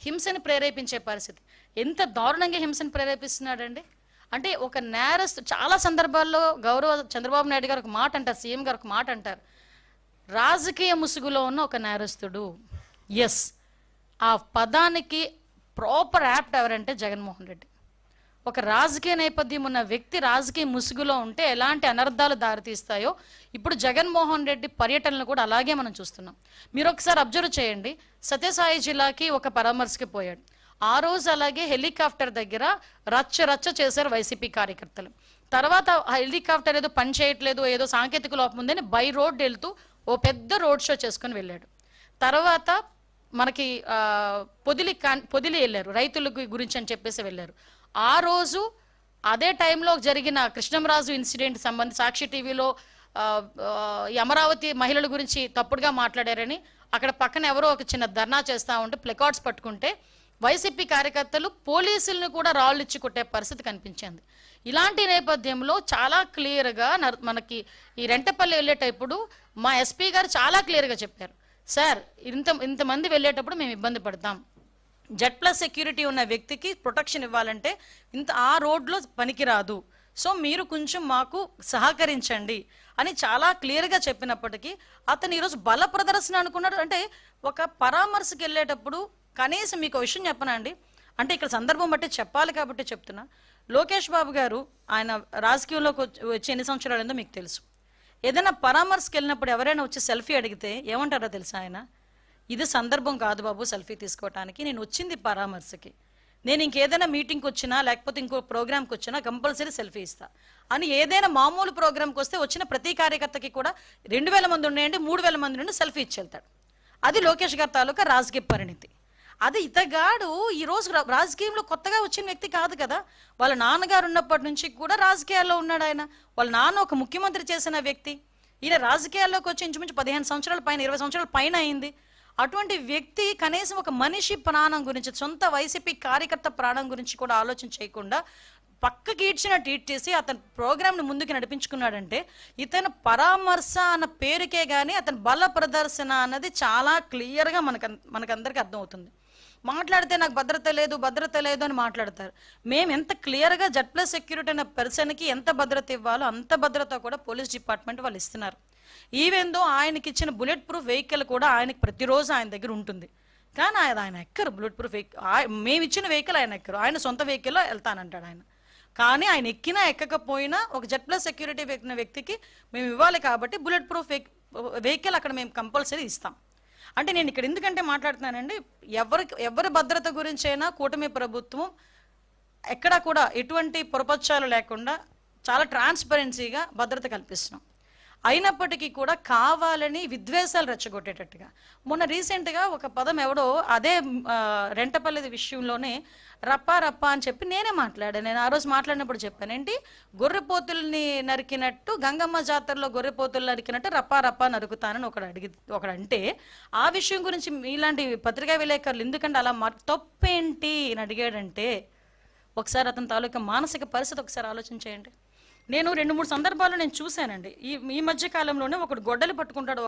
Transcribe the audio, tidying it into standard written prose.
హింసని ప్రేరేపించే పరిస్థితి. ఎంత దారుణంగా హింసని ప్రేరేపిస్తున్నాడండి. అంటే ఒక నేరస్తు చాలా సందర్భాల్లో గౌరవ చంద్రబాబు నాయుడు గారు ఒక మాట అంటారు, సీఎం గారు ఒక మాట అంటారు, రాజకీయ ముసుగులో ఉన్న ఒక నేరస్తుడు. ఎస్, ఆ పదానికి ప్రాపర్ యాప్ట్ ఎవరంటే జగన్మోహన్ రెడ్డి. ఒక రాజకీయ నేపథ్యం ఉన్న వ్యక్తి రాజకీయ ముసుగులో ఉంటే ఎలాంటి అనర్థాలు దారితీస్తాయో ఇప్పుడు జగన్మోహన్ రెడ్డి పర్యటనలు కూడా అలాగే మనం చూస్తున్నాం. మీరు ఒకసారి అబ్జర్వ్ చేయండి, సత్యసాయి జిల్లాకి ఒక పరామర్శకి పోయాడు. ఆ రోజు అలాగే హెలికాప్టర్ దగ్గర రచ్చ చేశారు వైసీపీ కార్యకర్తలు. తర్వాత హెలికాప్టర్ ఏదో పని చేయట్లేదు, ఏదో సాంకేతిక లోపం ఉందని బై రోడ్ వెళ్తూ ఓ పెద్ద రోడ్ షో చేసుకుని వెళ్ళాడు. తర్వాత మనకి పొదిలి వెళ్ళారు, రైతుల గురించి అని చెప్పేసి వెళ్ళారు. ఆ రోజు అదే టైంలో జరిగిన కృష్ణంరాజు ఇన్సిడెంట్ సంబంధించి సాక్షి టీవీలో అమరావతి మహిళల గురించి తప్పుడుగా మాట్లాడారని అక్కడ పక్కన ఎవరో ఒక చిన్న ధర్నా చేస్తూ ఉంటే ప్లకార్డ్స్ పట్టుకుంటే వైసీపీ కార్యకర్తలు పోలీసులను కూడా రాళ్ళు ఇచ్చి కొట్టే పరిస్థితి కనిపించింది. ఇలాంటి నేపథ్యంలో చాలా క్లియర్గా మనకి ఈ రెంటపల్లి వెళ్ళేటప్పుడు మా ఎస్పీ గారు చాలా క్లియర్గా చెప్పారు, సార్ ఇంతమంది వెళ్ళేటప్పుడు మేము ఇబ్బంది పడతాం, Z+ సెక్యూరిటీ ఉన్న వ్యక్తికి ప్రొటెక్షన్ ఇవ్వాలంటే ఆ రోడ్లో పనికిరాదు, సో మీరు కొంచెం మాకు సహకరించండి అని చాలా క్లియర్గా చెప్పినప్పటికీ అతను ఈరోజు బల ప్రదర్శన అనుకున్నాడు. అంటే ఒక పరామర్శకు వెళ్ళేటప్పుడు కనీసం మీకు విషయం చెప్పనా అండి, అంటే ఇక్కడ సందర్భం బట్టి చెప్పాలి కాబట్టి చెప్తున్నా. లోకేష్ బాబు గారు ఆయన రాజకీయంలోకి వచ్చి ఎన్ని సంవత్సరాలు అయిందో మీకు తెలుసు. ఏదైనా పరామర్శకు వెళ్ళినప్పుడు ఎవరైనా వచ్చి సెల్ఫీ అడిగితే ఏమంటారో తెలుసా ఆయన, ఇది సందర్భం కాదు బాబు సెల్ఫీ తీసుకోవటానికి, నేను వచ్చింది పరామర్శకి, నేను ఇంకేదైనా మీటింగ్కి వచ్చినా లేకపోతే ఇంకో ప్రోగ్రామ్కి వచ్చినా కంపల్సరీ సెల్ఫీ ఇస్తా అని ఏదైనా మామూలు ప్రోగ్రామ్కి వస్తే వచ్చిన ప్రతి కార్యకర్తకి కూడా 2000 మంది ఉన్నాయండి 3000 మంది నుండి సెల్ఫీ ఇచ్చి వెళ్తాడు. అది లోకేష్ గారి తాలూకా రాజకీయ పరిణితి. అది ఇతగాడు ఈరోజు రాజకీయంలో కొత్తగా వచ్చిన వ్యక్తి కాదు కదా, వాళ్ళ నాన్నగారు ఉన్నప్పటి నుంచి కూడా రాజకీయాల్లో ఉన్నాడు ఆయన. వాళ్ళ నాన్న ఒక ముఖ్యమంత్రి చేసిన వ్యక్తి, ఈయన రాజకీయాల్లోకి వచ్చి ఇంచుమించు 15 సంవత్సరాల పైన 20 సంవత్సరాల పైన అయింది. అటువంటి వ్యక్తి కనీసం ఒక మనిషి ప్రాణం గురించి, సొంత వైసీపీ కార్యకర్త ప్రాణం గురించి కూడా ఆలోచన చేయకుండా పక్కకి ఈడ్చిన ట్వీట్ చేసి అతని ప్రోగ్రామ్ని ముందుకు నడిపించుకున్నాడంటే ఇతను పరామర్శ అన్న పేరుకే కానీ అతని బల ప్రదర్శన అన్నది చాలా క్లియర్గా మనకందరికీ అర్థమవుతుంది. మాట్లాడితే నాకు భద్రత లేదు అని మాట్లాడతారు. మేము ఎంత క్లియర్గా Z+ సెక్యూరిటీ అనే పర్సన్కి ఎంత భద్రత ఇవ్వాలో అంత భద్రత కూడా పోలీస్ డిపార్ట్మెంట్ వాళ్ళు ఇస్తున్నారు. ఈవెన్ దో ఆయనకి ఇచ్చిన బుల్లెట్ ప్రూఫ్ వెహికల్ కూడా ఆయనకి ప్రతిరోజు ఆయన దగ్గర ఉంటుంది, కానీ ఆయన ఎక్కరు బుల్లెట్ ప్రూఫ్ వెహికల్. మేము ఇచ్చిన వెహికల్ ఆయన ఎక్కరు, ఆయన సొంత వెహికల్లో వెళ్తానంటాడు ఆయన. కానీ ఆయన ఎక్కినా ఎక్కకపోయినా ఒక Z+ సెక్యూరిటీ వ్యక్తికి మేము ఇవ్వాలి కాబట్టి బుల్లెట్ ప్రూఫ్ వెహికల్ అక్కడ మేము కంపల్సరీ ఇస్తాం. అంటే నేను ఇక్కడ ఎందుకంటే మాట్లాడుతున్నానండి, ఎవరి భద్రత గురించైనా కూటమి ప్రభుత్వం ఎక్కడా కూడా ఎటువంటి పొరపచ్చాలు లేకుండా చాలా ట్రాన్స్పరెన్సీగా భద్రత కల్పిస్తున్నాం. అయినప్పటికీ కూడా కావాలని విద్వేషాలు రెచ్చగొట్టేటట్టుగా మొన్న రీసెంట్గా ఒక పదం ఎవడో అదే రెంటపల్లి విషయంలోనే రప్పా అని చెప్పి నేనే మాట్లాడాను. నేను ఆ రోజు మాట్లాడినప్పుడు చెప్పాను, ఏంటి గొర్రెపోతుల్ని నరికినట్టు గంగమ్మ జాతరలో గొర్రెపోతులు నరికినట్టు రప్పా నరుకుతానని ఒకడంటే ఆ విషయం గురించి మీలాంటి పత్రికా విలేకరులు ఎందుకంటే అలా తప్పేంటి అని అడిగాడంటే ఒకసారి అతని తాలూకా మానసిక పరిస్థితి ఒకసారి ఆలోచన చేయండి. నేను 2-3 సందర్భాల్లో నేను చూశానండి. ఈ మధ్య కాలంలోనే ఒకడు గొడ్డలి పట్టుకుంటాడు.